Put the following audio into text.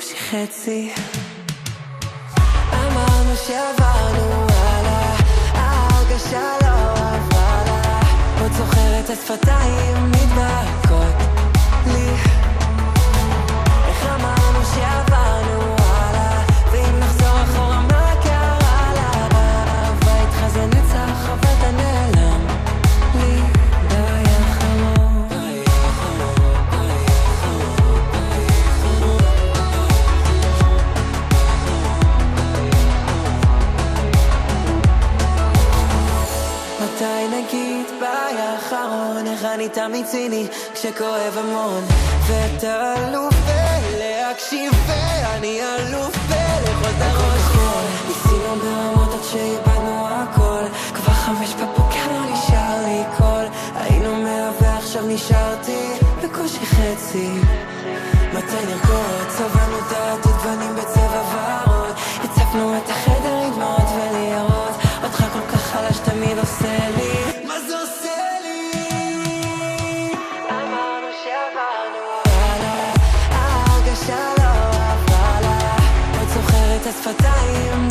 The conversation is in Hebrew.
בקושי חצי. אמרנו שעברנו הלאה, ההרגשה לא עברה לה, עוד זוכרת השפתיים מתבקעות לי. איך אמרנו שעברנו הלאה, ואם נחזור אחורה מה קרה לה, אהבה איתך זה נצח אבל אתה נעלם לי ביחמות. מתי נגיד ביי האחרון, איך אני תמיד ציני כשכואב המון, ואתה אלוף בלהקשיב ואני אלוף בלחוז את הראש. ניסינו ברמות עד שאיבדנו הכל, כבר 5 בבוקר לא נשאר לי קול, היינו 100 ועכשיו נשארתי בקושי חצי. מתי נרקוד, צבענו את העתיד גוונים בצבע ורוד, הצפנו את החדר עם דמעות וניירות, אותך כל כך חלש תמיד עושה לי, מה זה עושה לי? אמרנו שעברנו הלאה, ההרגשה לא עברה לה, עוד זוכרת השפתיים